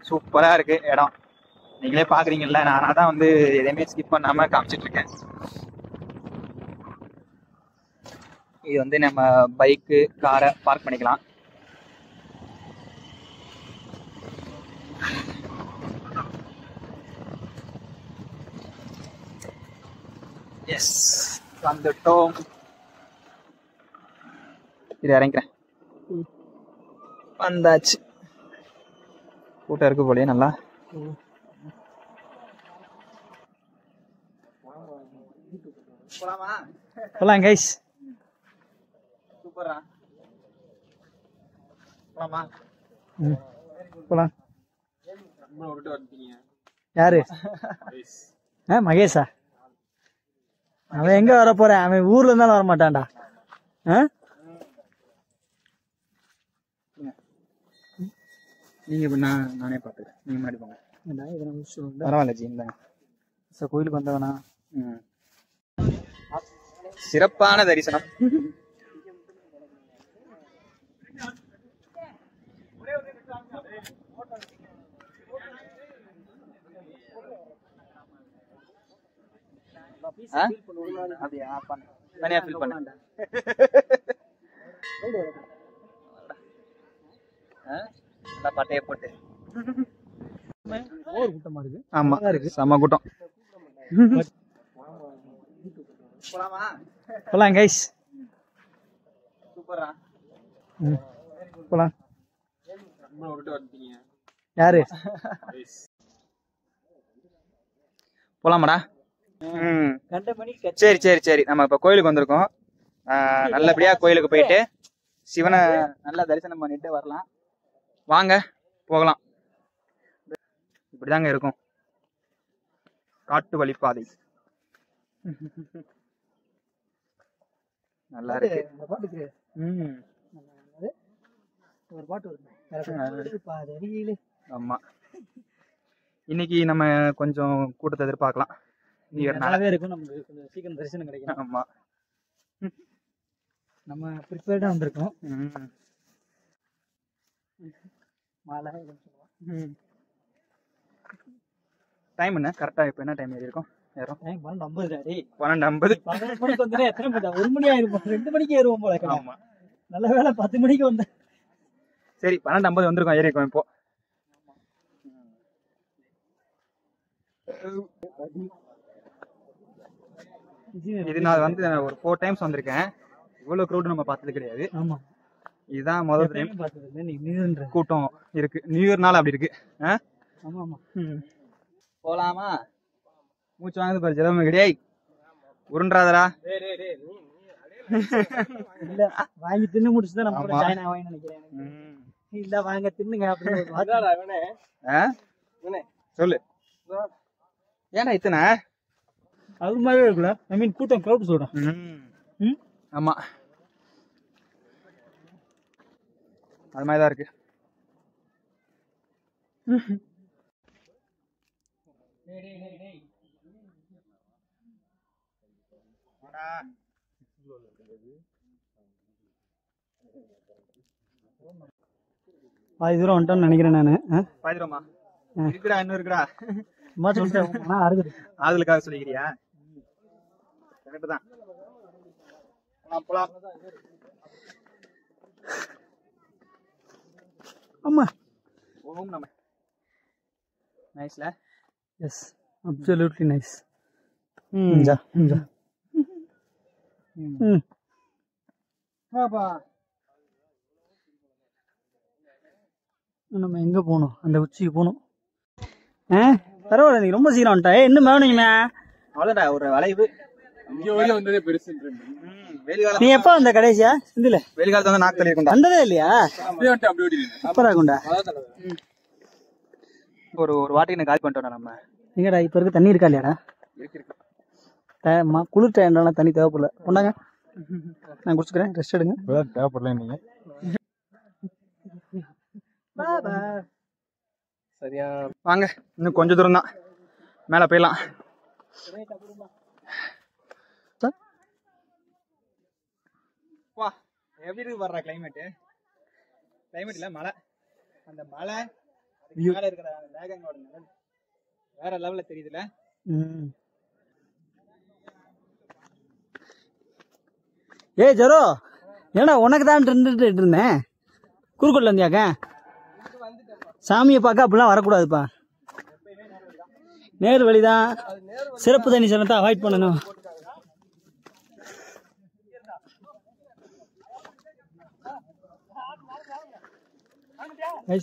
சூப்பரா இருக்கு இடம். நீங்களே பாக்குறீங்கல்ல, நானா தான் வந்து எதையுமே ஸ்கிப் பண்ணாம காமிச்சிட்டு இருக்கேன். இது வந்து நம்ம பைக்கு காரை பார்க் பண்ணிக்கலாம். எஸ், வந்துட்டோம். இது இறங்கிறேன். வந்தாச்சு. கூட்டம் இருக்கு போலயே நல்லா. போலாம் கைஸ். சூப்பரா போலாமா? போலாம். யாரு? மகேஷா? அவன் எங்க வர போறேன்? அவன் ஊர்ல இருந்தாலும் வர மாட்டான்டா. நீங்க நானே பாத்துக்கிறேன். நீங்க முன்னாடி போங்க. பரவாயில்ல ஜி. இந்த கோயிலுக்கு வந்தவனா? சிறப்பான தரிசனம். தனியா ஃபீல் பண்ண பட்டைய போட்டு கூட்டமா இருக்கு. ஆமா இருக்கு, செம்ம கூட்டம். போலாம் கைஸ். சூப்பரா போலாம். யாரு? போலாமாடா? சரி சரி சரி. நம்ம இப்ப கோயிலுக்கு வந்திருக்கோம். நல்லபடியா கோயிலுக்கு போயிட்டு சிவனை நல்லா தரிசனம் பண்ணிட்டு வரலாம். வாங்க போகலாம். இப்படிதாங்க இருக்கும் காட்டு வழிப்பாதை. நல்லா இருக்கு. ஆமா, இன்னைக்கு நம்ம கொஞ்சம் கூட்டத்தை எதிர்பார்க்கலாம். நல்லாவே இருக்கும். நமக்கு கொஞ்சம் சீக்கிரம் தரிசனம் கிடைக்கும். ஆமா, நம்ம ப்ரிப்பேர்டா வந்திருக்கோம். டைம் என்ன கரெக்டா? இப்ப என்ன டைம் ஏறி இருக்கும்? 12:50. 11 மணிக்கு வந்தா எத்தனை மணி? 1 மணி ஆயிருக்கும். 2 மணிக்கு ஏறுவோம் போல. ஆமா, நல்ல வேலை 10 மணிக்கு வந்தேன். சரி, 12:50 வந்திருக்கோம், ஏறி இருக்கோம் இப்போ. இது நான் வந்து ஒரு 4 டைம்ஸ் வந்திருக்கேன். இவ்வளவு க்ரௌட் நம்ம பார்த்தது கிடையாது. ஆமா, இதுதான் முதல் டைம் பார்த்தது. கூட்டம் இருக்கு. நியூ இயர்னால அப்படி இருக்கு. ஆமா ஆமா. போலாமா? மூச்சு வாங்குது பாரு ஜெலம கிடையாது. உருண்டாதடா. இல்ல, வாங்கி தின்னு முடிச்சுதான் நம்ம சைனா வாங்கி நினைக்கிறேன். இல்ல, வாங்க தின்னுங்க அப்படின்னு சொல்லு. ஏன்டா இத்தனை? அது மாதிரி இருக்குல்ல. ஐ மீன் கூட்டம் க்ரௌட் சொல்றேன். ஆமா, அது மாதிரிதான் இருக்கு. பாதி தூரம் வந்துட்டோம்னு நினைக்கிறேன் நானு. பாதி தூரமா இருக்குடா? இன்னும் இருக்குடா. சும்மா சொல்லிட்டேன். ஆளுக்காக சொல்லிக்கிறியா? கரெக்ட் தான். ஆமா, ஓம் நம. நைஸ்ல. Yes, absolutely nice. நம்ம எங்க போகணும்? அந்த உச்சிக்கு போகணும். பரவாயில்ல, நீ ரொம்ப சீக்கிரம் வந்துட்டா. இன்னும் வேணுங்கண்ணா. அவ்வளோடா, ஒரு வளைவு. நீ எப்ப வந்த கடைசியா? சிந்தில வெயில் காலத்துல வந்து நாக்கு தள்ளி வந்ததே இல்லையா? சூப்பரா இருக்கும்டா. ஒரு வாட்டிக்கு கால் பண்ணிட்டோம் நம்ம. எங்கடா இப்ப இருக்க தண்ணி இருக்கா இல்லையாடா? குளிர் டைம்ல தண்ணி தேவைப்படல. கொண்டாங்க, நான் குடிச்சுக்கிறேன். ரெஸ்ட் எடுங்க. தேவைப்படல நீங்க. சரியா? வாங்க, இன்னும் கொஞ்சம் தூரம் தான், மேல போயிடலாம். வா, எப்படி இருக்கு பாருடா கிளைமேட். கிளைமேட் இல்ல, மலை. அந்த மலை மேல இருக்கிற மேகங்களோட நிழல் வேற லெவல்ல தெரியுதுல. ஏய் ஜெரோ, ஏன்னா உனக்கு தான் நின்றுட்டு இருந்தேன். குறுக்கோட்டில் இருந்தியாக்க? சாமியை பார்க்க அப்படிலாம் வரக்கூடாதுப்பா. நேரு வழிதான். சிறப்பு தண்ணி சனத்தை அவாய்ட் பண்ணணும்.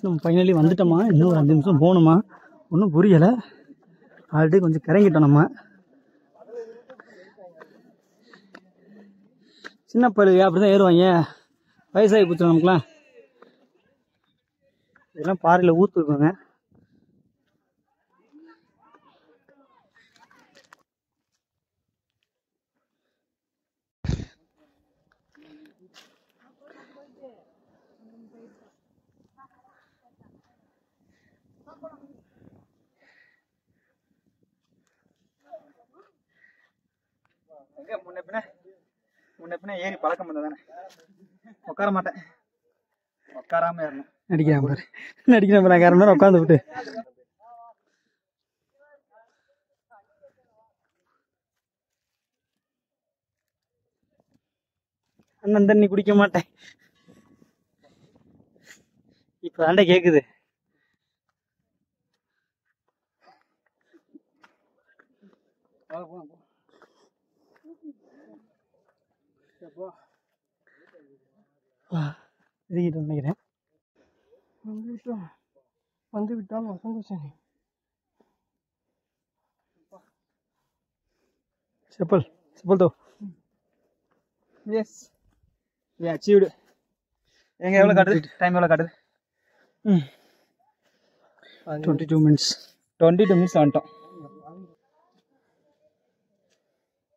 நம்ம ஃபைனலி வந்துட்டோமா? இன்னும் ஒரு 5 நிமிஷம் போகணுமா? ஒன்றும் புரியலை. ஆல்ரெடி கொஞ்சம் கிறங்கிட்டோம் நம்ம. சின்ன பழுகு அப்படிதான் ஏறுவாங்க. வயசாகி போச்சு நமக்குலாம். இதெல்லாம் பாறையில் ஊற்று இருக்குங்க. முன்ன பின்ன ஏறி பழக்கம் பண்ணதானே. உட்கார மாட்டேன், உட்காராம ஏறணும். நடிக்கிறேன் நான் காரணம் உட்காந்து விட்டு. அண்ணன் தண்ணி குடிக்க மாட்டேன். இப்ப தாண்டா கேக்குது. நினைக்கிறேன் வந்து விட்டால் சந்தோஷம். செப்பல் செப்பல் தோ. Yes we achieved. எங்க எவ்வளவு காட்டுது? டைம் எவ்வளவு காட்டுது? 22 minutes. 22 minutes வந்துட்டோம்.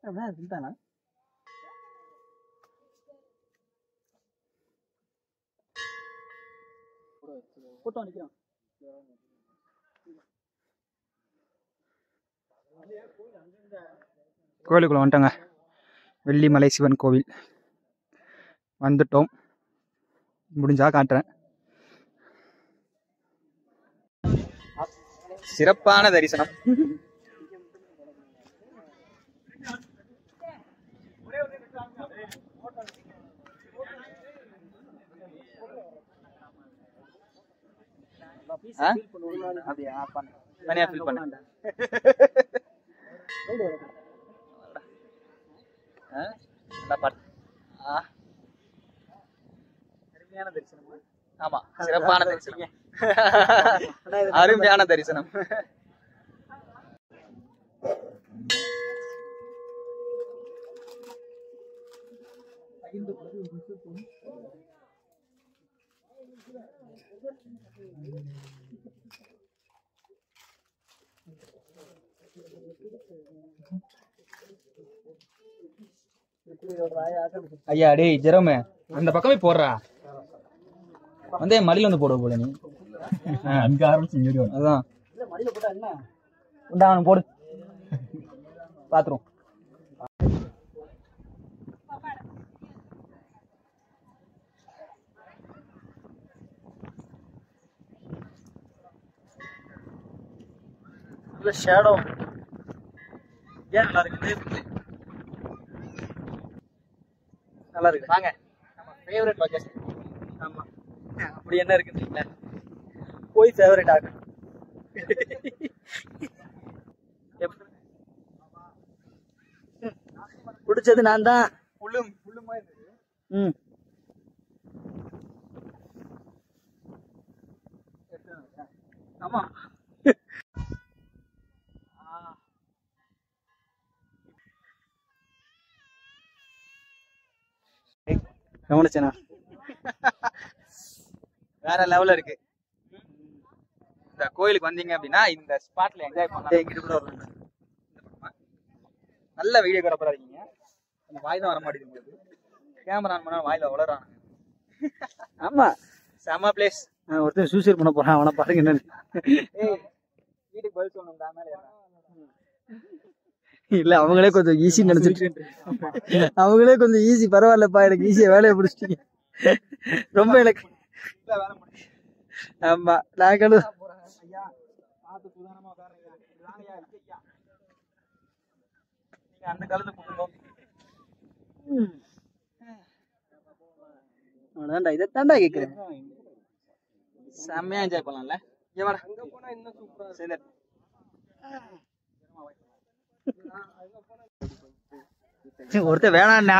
அப்படியே இருந்தானா? போட்டோ நிக்கிறோம். கோயிலுக்குள்ள வந்துட்டோங்க. வெள்ளிமலை சிவன் கோவில் வந்துட்டோம். முடிஞ்சா காட்டுறேன். சிறப்பான தரிசனம். தனியா ஃபீல் பண்ண அருமையான தரிசனம். ஆமா, சிறப்பான தரிசனம். அருமையான தரிசனம். ஐயா டேய் ஜெரோமே, அந்த பக்கமே போடுறா. வந்து மடியில வந்து போடுவ போல நீ. அங்க ஆரம்பிச்சு அதான் உண்டா போடு பாத்துரும். நல்ல ஷேடோ. ஏன் நல்லா இருக்குது? நல்லா இருக்கு. வாங்க, நம்ம ஃபேவரட் லொகேஷன். ஆமா, அப்படி என்ன இருக்குன்றீங்களா? போய் ஃபேவரட் ஆகும். பிடிச்சது நான் தான். புல்லுமா இருந்தது. ஆமா, கவனிச்சேனா? வேற லெவல்ல இருக்கு. இந்த கோயிலுக்கு வந்தீங்க அப்படின்னா இந்த ஸ்பாட்ல என்ஜாய் பண்ணலாம். நல்ல வீடியோகிராஃபரா இருக்கீங்க. அந்த வாய் தான் வர மாட்டேங்குது உங்களுக்கு. கேமரா ஆன் பண்ணா வாயில வளரான். ஆமா, செம பிளேஸ். ஒருத்தர் சூசைட் பண்ண போறான், அவனை பாருங்க. என்ன வீட்டுக்கு பதில் சொல்லணும். மேலே இல்ல, அவங்களே கொஞ்சம் ஈஸி நினைச்சிட்டு. அவங்களே கொஞ்சம் ஈஸி, பரவாயில்லப்பா எனக்கு ஈஸியா வேலையை பிடிச்சிட்டீங்க. ரொம்ப எனக்கு. ஆமா, நாங்களும் ஐயா பார்த்து சுதாரணமா உட்காருங்க. வாங்கய்யா விஜய்யா. நீங்க அந்த காலத்துல கூப்பிடுங்க. அவ்வளோதான்டா, இதை தாண்டா கேட்குறேன். செம்மையா என்ஜாய் பண்ணலாம்ல. இங்க வாடா. அங்க போனா இன்னும் சூப்பரா சரி. ஒருத்தர் வேணாண்ணா,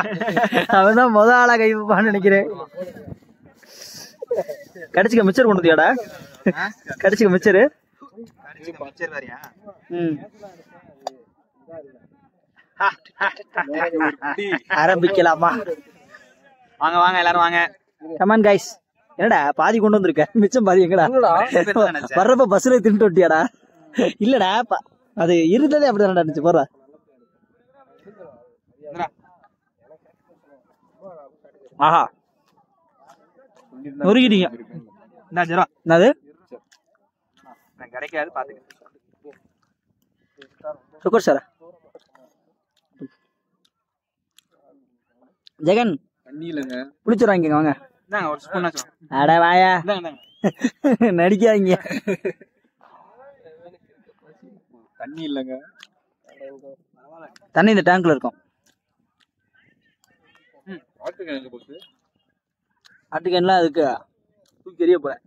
அவன் தான் முத ஆளா கை வைப்பான்னு நினைக்கிறேன். கடிச்சுக்க மிச்சர் கொண்டு வந்தியாடா? கடிச்சுக்க மிச்சரு. மிச்சர் வேறியா? ஆரம்பிக்கலாமா? வாங்க வாங்க எல்லாரும் வாங்க. Come on guys. என்னடா பாதி கொண்டு வந்திருக்க, மிச்சம் பாதி எங்கடா? வர்றப்ப பஸ்ல தின்ட்டு விட்டியாடா? இல்லடா, அது இருந்ததே அப்படிதான் இருந்துச்சு. போறா ஆஹா நொறுக்கிட்டீங்க. என்னது கிடைக்காது பாத்துக்க. Sugar sir. ஜெகன் புளிச்சோறு வாங்கிக்கோங்க வாங்க. ஒரு ஸ்பூன். அட வாயா, நடிக்காதீங்க. தண்ணி இல்லங்க. தண்ணி இந்த டேங்க்ல இருக்கும். ஆட்டுக்கேன்லாம் அதுக்கு தூக்கி எறிய போறேன்.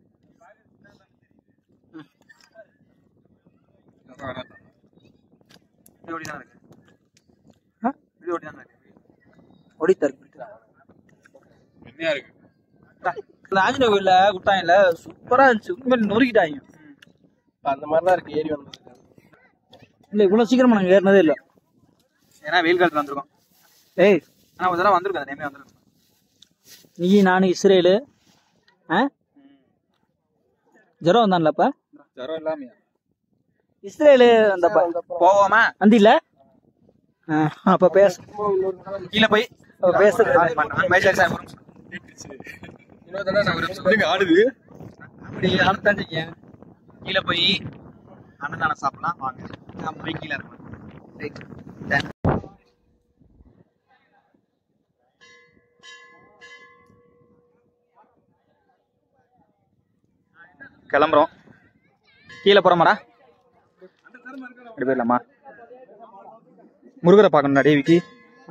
ஆஞ்சநேய கோயில்ல குட்டாயில சூப்பரா இருந்துச்சு. உண்மையில நொறுக்கிட்டாங்க. அந்த மாதிரிதான் இருக்கு. ஏறி வந்து இல்ல இவ்வளவு சீக்கிரமா நாங்க ஏறினதே இல்ல. ஏன்னா வெயில் காலத்துல வந்திருக்கோம். ஏய் ஆனா ஒரு தடவை வந்திருக்கோம். அந்த டைமே வந்திருக்கோம். நீ நானு இஸ்ரேலு ஜரம் வந்தான்லப்ப. ஜரம் இல்லாமையா? இஸ்ரேலு வந்தப்ப போவோமா? வந்தில்ல? அப்ப பேச கீழே போய் பேசுறது ஆடுது. அப்படி ஆடுத்தாங்க. கீழே போய் அன்னதானம் சாப்பிடலாம் வாங்க. நான் போய் கீழே இருக்கேன். கிளம்புறோம். கீழே போறோமாடா? அப்படி போயிடலாமா? முருகரை பார்க்கணும்டா தேவிக்கு.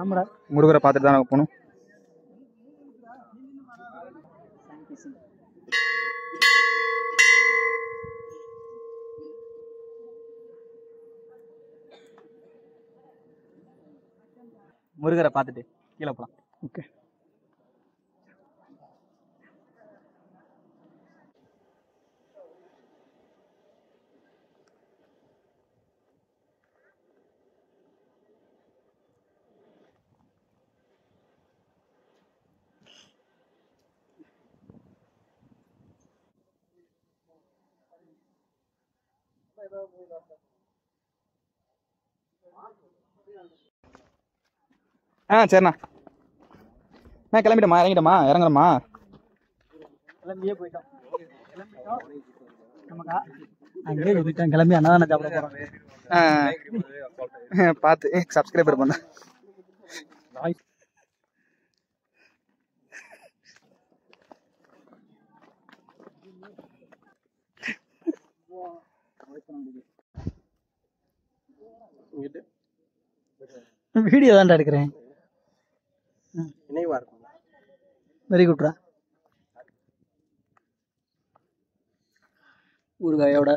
ஆமாடா, முருகரை பார்த்துட்டு தான் நாங்கள் போகணும். முருகரை பார்த்துட்டு கீழே போகலாம். ஓகே. சரிண்ணா. நான் கிளம்பிட்டோமா? இறங்கிட்டோமா? இறங்குறோமா? கிளம்பியே போயிட்டோம். நமக்கா அங்கே போயிட்டோம். கிளம்பி அன்னதானம் சாப்பிட போறோம். பார்த்து சப்ஸ்கிரைபர் பண்ண. வீடியோ தான்டா எடுக்கிறேன். வெரி குட்ரா. ஊறுகாயோட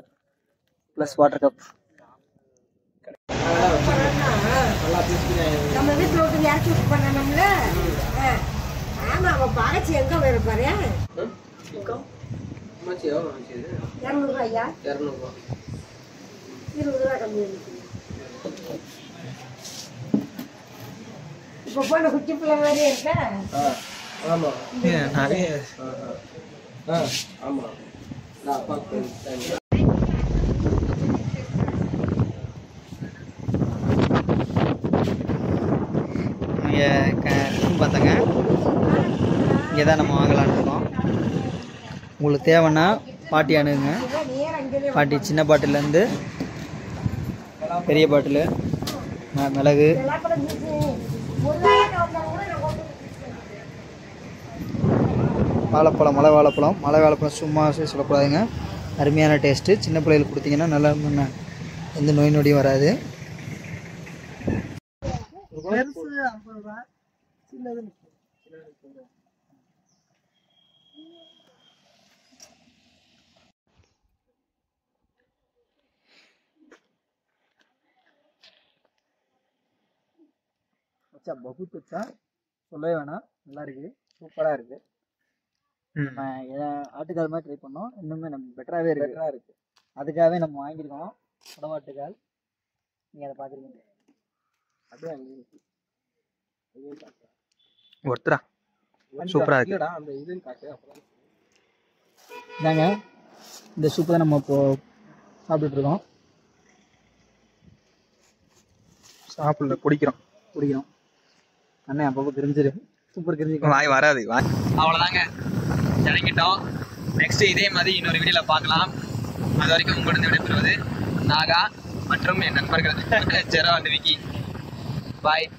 ப்ளஸ் வாட்டர் கப். நம்ம வீட்டுல விட்டு இறக்கி விட்டு பண்ணணும்ல. ஆமா, அவன் பாகச்சி எங்க வேற பாரு. 200 ரூபாயா? 20 ரூபா கம்மி. இப்ப போன குட்டி பிள்ளை மாதிரியே இருக்க. நிறைய பார்த்தாங்க. இங்கே தான் நம்ம வாங்கலான்னு இருக்கோம். உங்களுக்கு தேவைன்னா பாட்டி அணுகுங்க. பாட்டி சின்ன பாட்டிலேருந்து பெரிய பாட்டில் மிளகு, வாழைப்பழம், மலை வாழைப்பழம். மலை வாழைப்பழம் சும்மா சொல்லக்கூடாதுங்க. அருமையான டேஸ்ட்டு. சின்ன பிள்ளைகளுக்கு கொடுத்தீங்கன்னா நல்லா எந்த நோய் நொடியும் வராது. பகுத்து வச்சா சொல்லவே வேணாம், நல்லா இருக்கு, சூப்பராக இருக்கு. நம்ம ஆட்டுக்கால் மாதிரி ட்ரை பண்ணோம், இன்னுமே நம்ம பெட்டராகவே இருக்கு. அதுக்காகவே நம்ம வாங்கியிருக்கோம் உடவாட்டுக்கால். நீங்கள் அதை பார்க்குறீங்க அப்படியே ஒருத்தரா சூப்பரா இருக்கு. இதாங்க இந்த சூப்பு தான் நம்ம இப்போ சாப்பிட்டுட்டு இருக்கோம். சாப்பிடல, குடிக்கிறோம். அண்ணே அப்பப்போ தெரிஞ்சிரு, சூப்பர் தெரிஞ்சு வாய் வராது. அவ்வளோதாங்க, இறங்கிட்டோம். நெக்ஸ்ட் இதே மாதிரி இன்னொரு வீடியோவில் பார்க்கலாம். அது வரைக்கும் உங்களிடம் விடைபெறுவது நாகா மற்றும் என் நண்பர்கள் ஜெரா அண்ட் விக்கி. பாய்.